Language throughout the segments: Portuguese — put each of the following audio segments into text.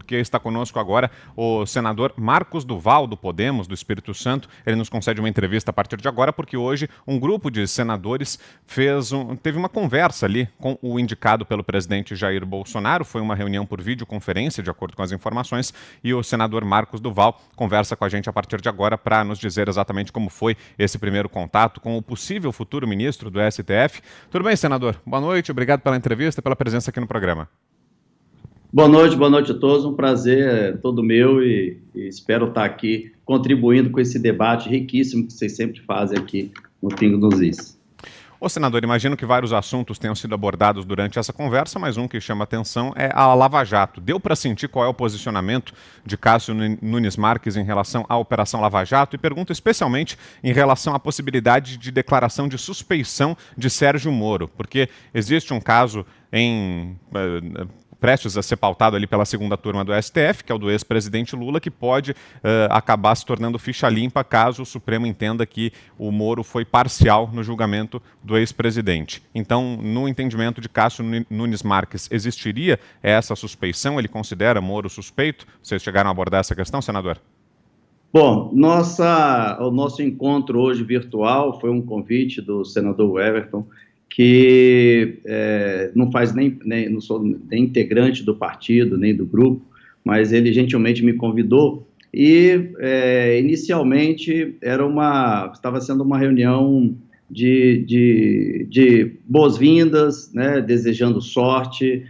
porque está conosco agora o senador Marcos Duval, do Podemos, do Espírito Santo. Ele nos concede uma entrevista a partir de agora, porque hoje um grupo de senadores teve uma conversa ali com o indicado pelo presidente Jair Bolsonaro. Foi uma reunião por videoconferência, de acordo com as informações, e o senador Marcos Duval conversa com a gente a partir de agora para nos dizer exatamente como foi esse primeiro contato com o possível futuro ministro do STF. Tudo bem, senador? Boa noite, obrigado pela entrevista, pela presença aqui no programa. Boa noite a todos, um prazer todo meu e espero estar aqui contribuindo com esse debate riquíssimo que vocês sempre fazem aqui no Pingo dos Is. Ô, senador, imagino que vários assuntos tenham sido abordados durante essa conversa, mas um que chama atenção é a Lava Jato. Deu para sentir qual é o posicionamento de Cássio Nunes Marques em relação à Operação Lava Jato? E pergunto especialmente em relação à possibilidade de declaração de suspeição de Sérgio Moro, porque existe um caso prestes a ser pautado ali pela segunda turma do STF, que é o do ex-presidente Lula, que pode acabar se tornando ficha limpa caso o Supremo entenda que o Moro foi parcial no julgamento do ex-presidente. Então, no entendimento de Cássio Nunes Marques, existiria essa suspeição? Ele considera Moro suspeito? Vocês chegaram a abordar essa questão, senador? Bom, o nosso encontro hoje virtual foi um convite do senador Everton, que não sou nem integrante do partido, nem do grupo, mas ele gentilmente me convidou e, inicialmente, estava sendo uma reunião de boas-vindas, né, desejando sorte,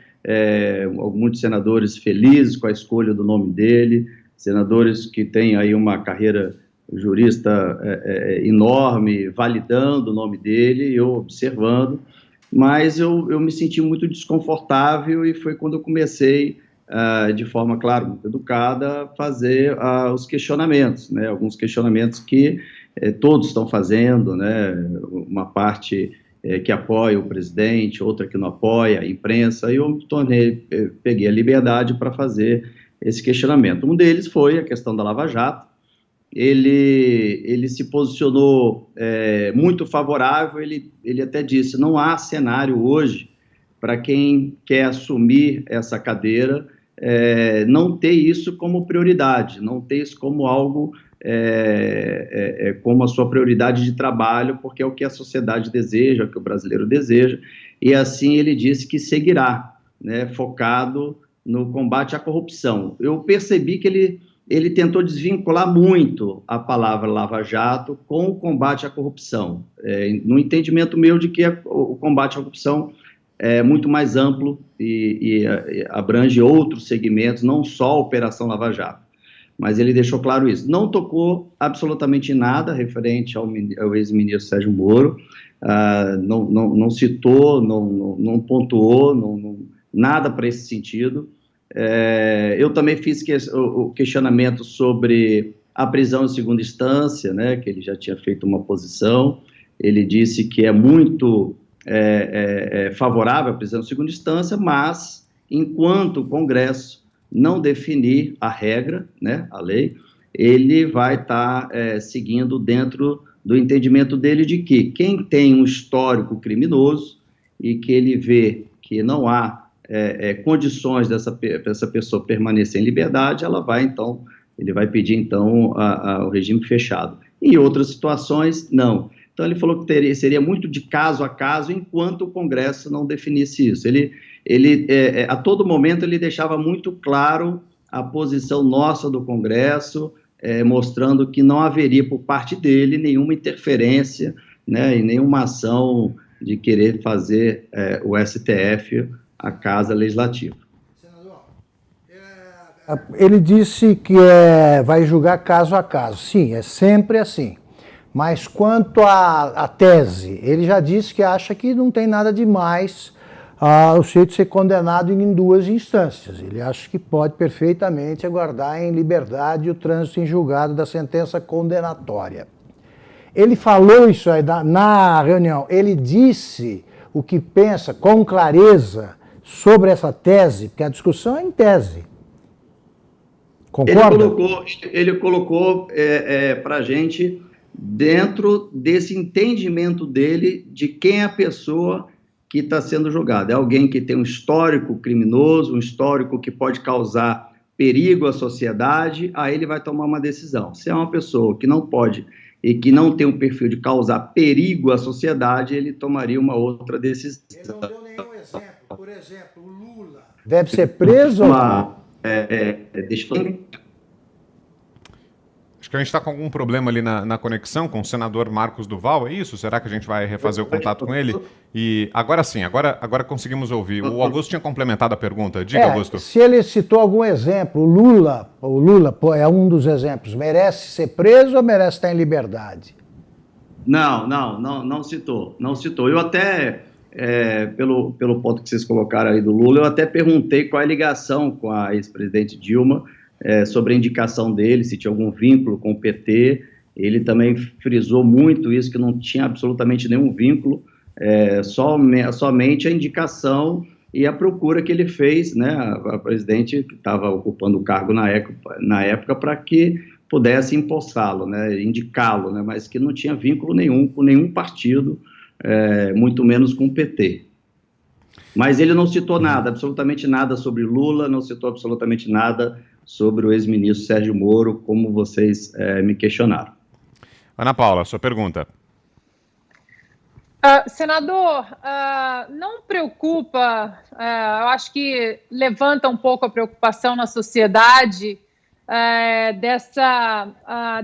muitos senadores felizes com a escolha do nome dele, senadores que têm aí uma carreira jurista enorme, validando o nome dele, eu observando, mas eu me senti muito desconfortável e foi quando eu comecei, de forma, claro, muito educada, a fazer os questionamentos, né, alguns questionamentos que todos estão fazendo, né, uma parte que apoia o presidente, outra que não apoia, a imprensa, e eu peguei a liberdade para fazer esse questionamento. Um deles foi a questão da Lava Jato. Ele se posicionou muito favorável, ele até disse, não há cenário hoje para quem quer assumir essa cadeira, não ter isso como prioridade, não ter isso como algo, como a sua prioridade de trabalho, porque é o que a sociedade deseja, é o que o brasileiro deseja, e assim ele disse que seguirá, né, focado no combate à corrupção. Eu percebi que ele tentou desvincular muito a palavra Lava Jato com o combate à corrupção, no entendimento meu de que o combate à corrupção é muito mais amplo e abrange outros segmentos, não só a Operação Lava Jato, mas ele deixou claro isso. Não tocou absolutamente nada referente ao ex-ministro Sérgio Moro, não citou, não pontuou, nada para esse sentido. Eu também fiz o questionamento sobre a prisão em segunda instância, né, que ele já tinha feito uma posição, ele disse que é muito favorável à prisão em segunda instância, mas enquanto o Congresso não definir a regra, né, a lei, ele vai estar seguindo dentro do entendimento dele de que quem tem um histórico criminoso e que ele vê que não há condições dessa pessoa permanecer em liberdade, ele vai pedir, então, o regime fechado. Em outras situações, não. Então, ele falou que seria muito de caso a caso, enquanto o Congresso não definisse isso. A todo momento, ele deixava muito claro a posição nossa do Congresso, mostrando que não haveria, por parte dele, nenhuma interferência, né, e nenhuma ação de querer fazer o STF a Casa Legislativa. Senador, ele disse que vai julgar caso a caso. Sim, é sempre assim. Mas quanto à tese, ele já disse que acha que não tem nada demais o sujeito ser condenado em duas instâncias. Ele acha que pode perfeitamente aguardar em liberdade o trânsito em julgado da sentença condenatória. Ele falou isso aí na reunião, ele disse o que pensa com clareza sobre essa tese, porque a discussão é em tese. Concorda? Ele colocou para a gente dentro desse entendimento dele de quem é a pessoa que está sendo julgada. É alguém que tem um histórico criminoso, um histórico que pode causar perigo à sociedade, aí ele vai tomar uma decisão. Se é uma pessoa que não pode e que não tem um perfil de causar perigo à sociedade, ele tomaria uma outra decisão. Ele não deu nenhum exemplo. Por exemplo, o Lula deve ser preso ou não? Deixa eu... Acho que a gente está com algum problema ali na conexão com o senador Marcos Duval, é isso? Será que a gente vai refazer o contato com ele? E agora sim, agora conseguimos ouvir. O Augusto tinha complementado a pergunta. Diga, Augusto. Se ele citou algum exemplo, o Lula é um dos exemplos, merece ser preso ou merece estar em liberdade? Não citou. Eu até, pelo ponto que vocês colocaram aí do Lula, eu até perguntei qual é a ligação com a ex-presidente Dilma, sobre a indicação dele, se tinha algum vínculo com o PT. Ele também frisou muito isso, que não tinha absolutamente nenhum vínculo, somente a indicação e a procura que ele fez, né, a presidente que estava ocupando o cargo na época para que pudesse empossá-lo, né, indicá-lo, né, mas que não tinha vínculo nenhum com nenhum partido, muito menos com o PT. Mas ele não citou nada, absolutamente nada sobre Lula, não citou absolutamente nada sobre o ex-ministro Sérgio Moro, como vocês me questionaram. Ana Paula, sua pergunta. Senador, não preocupa, eu acho que levanta um pouco a preocupação na sociedade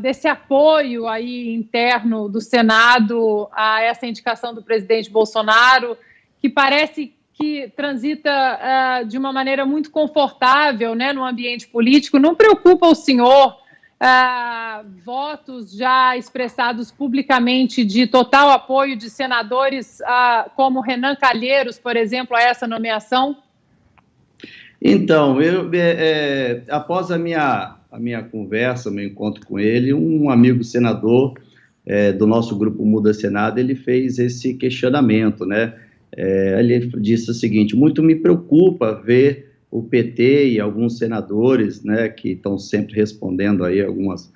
desse apoio aí interno do Senado a essa indicação do presidente Bolsonaro, que parece que transita de uma maneira muito confortável, né, no ambiente político. Não preocupa o senhor votos já expressados publicamente de total apoio de senadores como Renan Calheiros, por exemplo, a essa nomeação? Então, após a minha conversa, meu encontro com ele, um amigo senador do nosso grupo Muda Senado, ele fez esse questionamento, né? Ele disse o seguinte: muito me preocupa ver o PT e alguns senadores, né, que estão sempre respondendo aí algumas,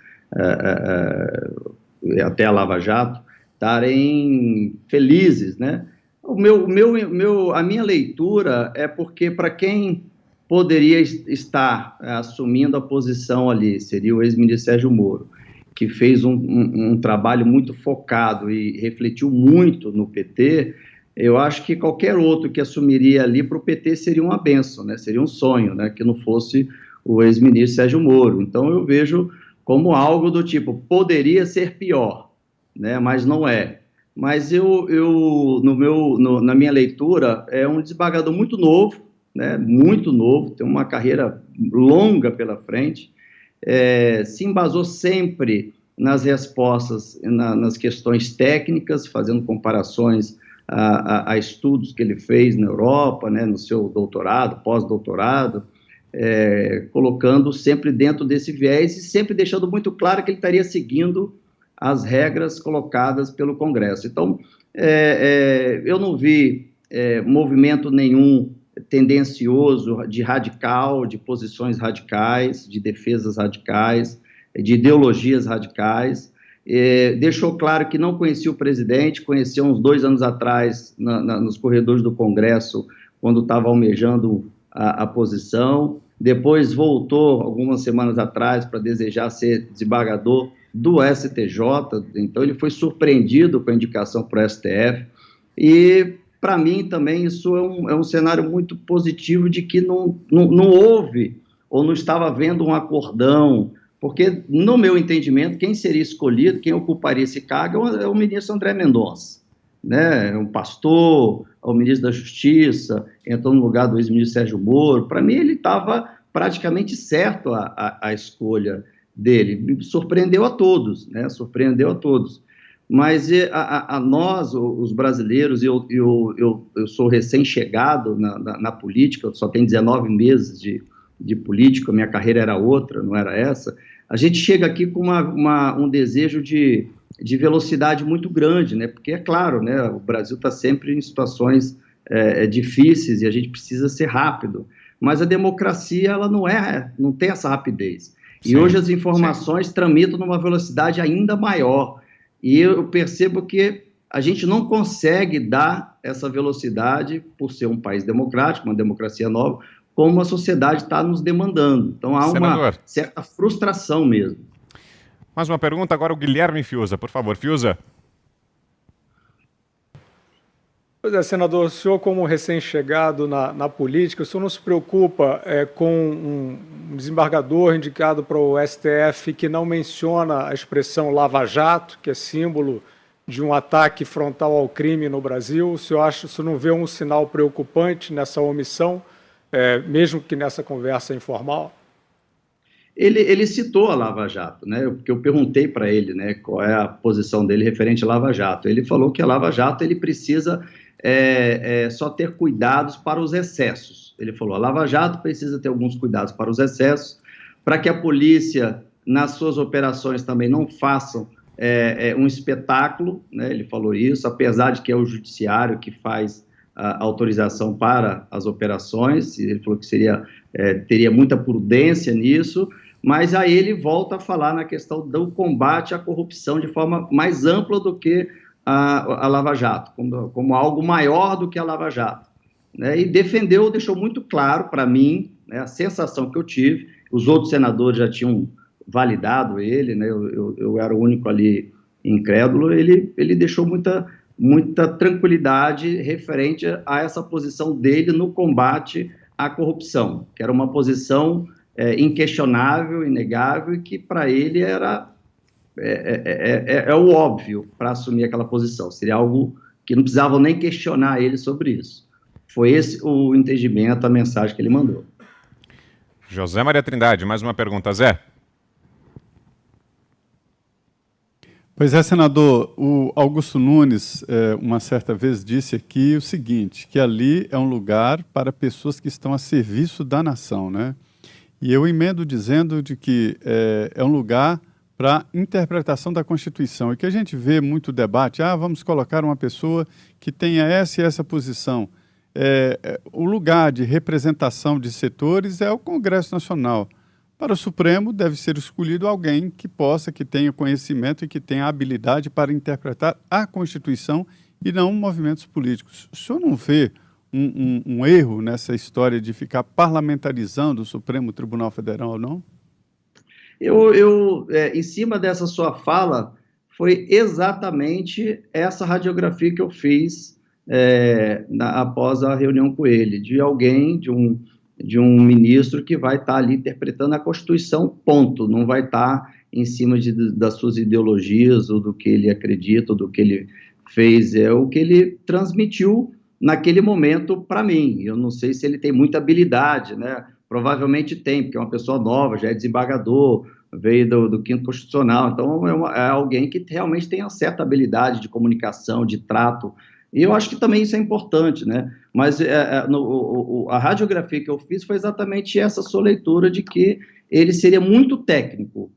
até a Lava Jato, estarem felizes, né? A minha leitura é porque, para quem poderia estar assumindo a posição ali, seria o ex-ministro Sérgio Moro, que fez um trabalho muito focado e refletiu muito no PT. Eu acho que qualquer outro que assumiria ali para o PT seria uma bênção, né? Seria um sonho, né? Que não fosse o ex-ministro Sérgio Moro. Então, eu vejo como algo do tipo, poderia ser pior, né? Mas não é. Mas na minha leitura, é um desembargador muito novo, né? Muito novo, tem uma carreira longa pela frente, se embasou sempre nas respostas, nas questões técnicas, fazendo comparações a estudos que ele fez na Europa, né, no seu doutorado, pós-doutorado, colocando sempre dentro desse viés e sempre deixando muito claro que ele estaria seguindo as regras colocadas pelo Congresso. Então, eu não vi movimento nenhum tendencioso de radical, de posições radicais, de defesas radicais, de ideologias radicais. Deixou claro que não conhecia o presidente, conheceu uns 2 anos atrás nos corredores do Congresso, quando estava almejando a posição, depois voltou algumas semanas atrás para desejar ser desembargador do STJ, então ele foi surpreendido com a indicação para o STF, e para mim também isso é um cenário muito positivo de que não houve, ou não estava havendo um acordão, porque, no meu entendimento, quem seria escolhido, quem ocuparia esse cargo é o ministro André Mendonça, né? Um pastor, o ministro da Justiça, entrou no lugar do ex-ministro Sérgio Moro. Para mim, ele estava praticamente certo a escolha dele. Surpreendeu a todos, né? Surpreendeu a todos. Mas a nós, os brasileiros, eu sou recém-chegado na política, eu só tenho 19 meses de política, minha carreira era outra, não era essa. A gente chega aqui com um desejo de velocidade muito grande, né? Porque, é claro, né, o Brasil está sempre em situações difíceis e a gente precisa ser rápido. Mas a democracia, ela não tem essa rapidez. E hoje as informações tramitam numa velocidade ainda maior. E eu percebo que a gente não consegue dar essa velocidade, por ser um país democrático, uma democracia nova, como a sociedade está nos demandando. Então há uma certa frustração mesmo. Mais uma pergunta agora, o Guilherme Fiuza, por favor. Fiuza. Pois é, senador, o senhor como recém-chegado na política, o senhor não se preocupa com um desembargador indicado para o STF que não menciona a expressão Lava Jato, que é símbolo de um ataque frontal ao crime no Brasil? O senhor não vê um sinal preocupante nessa omissão, mesmo que nessa conversa informal? Ele citou a Lava Jato, né? Porque eu perguntei para ele, né, qual é a posição dele referente à Lava Jato. Ele falou que a Lava Jato ele precisa só ter cuidados para os excessos. Ele falou, a Lava Jato precisa ter alguns cuidados para os excessos, para que a polícia, nas suas operações, também não façam um espetáculo, né? Ele falou isso, apesar de que é o judiciário que faz a autorização para as operações. Ele falou que teria muita prudência nisso, mas aí ele volta a falar na questão do combate à corrupção de forma mais ampla do que a Lava Jato, como algo maior do que a Lava Jato, né? E deixou muito claro para mim, né, a sensação que eu tive. Os outros senadores já tinham validado ele, né? Eu era o único ali incrédulo. Ele deixou muita tranquilidade referente a essa posição dele no combate à corrupção, que era uma posição inquestionável, inegável, e que para ele era o óbvio para assumir aquela posição. Seria algo que não precisavam nem questionar ele sobre isso. Foi esse o entendimento, a mensagem que ele mandou. José Maria Trindade, mais uma pergunta, Zé. Pois é, senador, o Augusto Nunes, uma certa vez, disse aqui o seguinte, que ali é um lugar para pessoas que estão a serviço da nação, né? E eu emendo dizendo de que é um lugar para interpretação da Constituição, e que a gente vê muito debate, vamos colocar uma pessoa que tenha essa e essa posição. O lugar de representação de setores é o Congresso Nacional. Para o Supremo, deve ser escolhido alguém que tenha conhecimento e que tenha habilidade para interpretar a Constituição e não movimentos políticos. O senhor não vê um erro nessa história de ficar parlamentarizando o Supremo Tribunal Federal ou não? Em cima dessa sua fala, foi exatamente essa radiografia que eu fiz após a reunião com ele, de alguém, de um ministro que vai estar ali interpretando a Constituição, ponto. Não vai estar em cima das suas ideologias, ou do que ele acredita, ou do que ele fez. É o que ele transmitiu naquele momento para mim. Eu não sei se ele tem muita habilidade, né? Provavelmente tem, porque é uma pessoa nova, já é desembargador, veio do Quinto Constitucional. Então, é alguém que realmente tem uma certa habilidade de comunicação, de trato. E eu acho que também isso é importante, né? Mas a radiografia que eu fiz foi exatamente essa sua leitura de que ele seria muito técnico,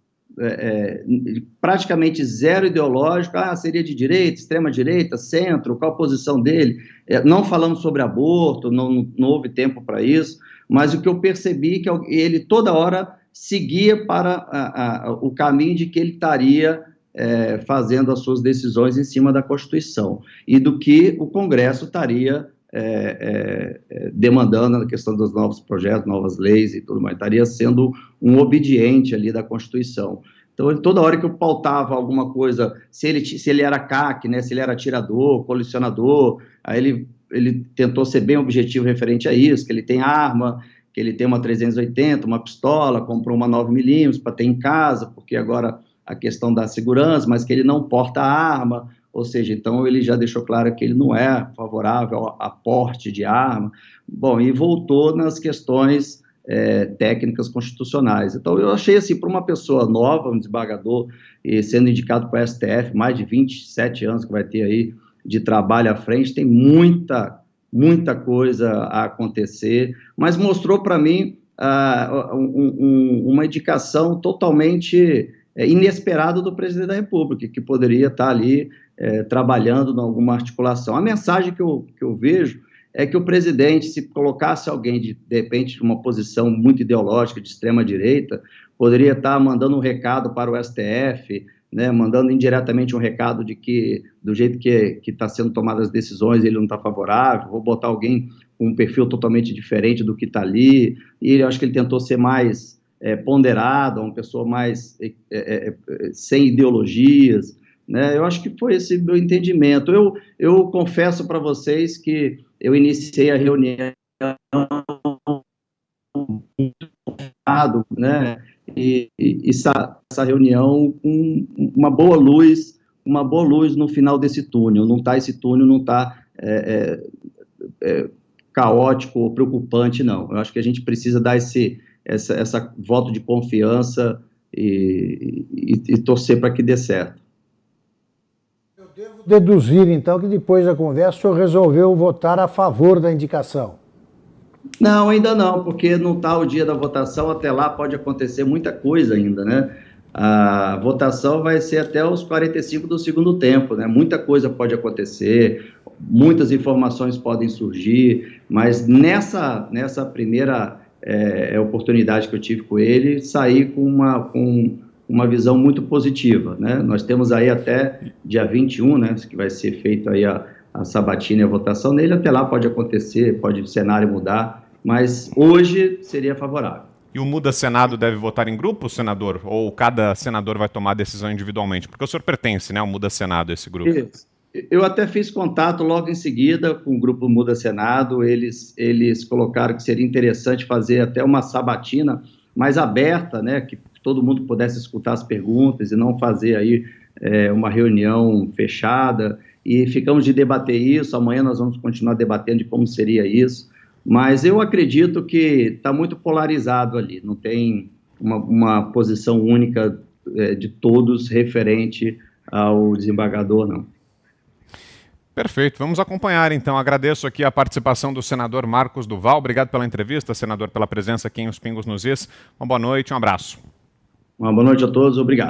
praticamente zero ideológico. Seria de direita, extrema-direita, centro, qual a posição dele? Não falamos sobre aborto, não houve tempo para isso, mas o que eu percebi é que ele toda hora seguia para o caminho de que ele estaria fazendo as suas decisões em cima da Constituição, e do que o Congresso estaria demandando na questão dos novos projetos, novas leis e tudo mais, estaria sendo um obediente ali da Constituição. Então, toda hora que eu pautava alguma coisa, se ele era CAC, né, se ele era atirador, colecionador, aí ele tentou ser bem objetivo referente a isso, que ele tem arma, que ele tem uma 380, uma pistola, comprou uma 9mm para ter em casa, porque agora a questão da segurança, mas que ele não porta arma, ou seja, então ele já deixou claro que ele não é favorável a porte de arma. Bom, e voltou nas questões técnicas constitucionais. Então eu achei assim, para uma pessoa nova, um desembargador, sendo indicado para o STF, mais de 27 anos que vai ter aí de trabalho à frente, tem muita coisa a acontecer, mas mostrou para mim uma indicação totalmente inesperada do presidente da República, que poderia estar ali trabalhando em alguma articulação. A mensagem que eu vejo é que o presidente, se colocasse alguém, de repente, de uma posição muito ideológica, de extrema-direita, poderia estar mandando um recado para o STF, né, mandando indiretamente um recado de que, do jeito que está sendo tomadas as decisões, ele não está favorável. Vou botar alguém com um perfil totalmente diferente do que está ali, e eu acho que ele tentou ser mais ponderado, uma pessoa mais sem ideologias, né? Eu acho que foi esse meu entendimento. Eu confesso para vocês que eu iniciei a reunião, né? E essa reunião com uma boa luz no final desse túnel. Esse túnel não está caótico ou preocupante, não. Eu acho que a gente precisa dar essa voto de confiança e torcer para que dê certo. Eu devo deduzir, então, que depois da conversa o senhor resolveu votar a favor da indicação. Não, ainda não, porque não está o dia da votação, até lá pode acontecer muita coisa ainda, né? A votação vai ser até os 45 do segundo tempo, né? Muita coisa pode acontecer, muitas informações podem surgir, mas nessa primeira oportunidade que eu tive com ele, saí com uma visão muito positiva, né? Nós temos aí até dia 21, né, que vai ser feito aí a sabatina e a votação nele, até lá pode acontecer, pode o cenário mudar, mas hoje seria favorável. E o Muda Senado deve votar em grupo, senador? Ou cada senador vai tomar a decisão individualmente? Porque o senhor pertence, né, ao Muda Senado, esse grupo. Isso. Eu até fiz contato logo em seguida com o grupo Muda Senado, eles colocaram que seria interessante fazer até uma sabatina mais aberta, né, que todo mundo pudesse escutar as perguntas e não fazer aí uma reunião fechada, e ficamos de debater isso. Amanhã nós vamos continuar debatendo de como seria isso, mas eu acredito que está muito polarizado ali, não tem uma posição única de todos referente ao desembargador, não. Perfeito, vamos acompanhar então. Agradeço aqui a participação do senador Marcos Duval. Obrigado pela entrevista, senador, pela presença aqui em Os Pingos nos Is. Uma boa noite, um abraço. Uma boa noite a todos, obrigado.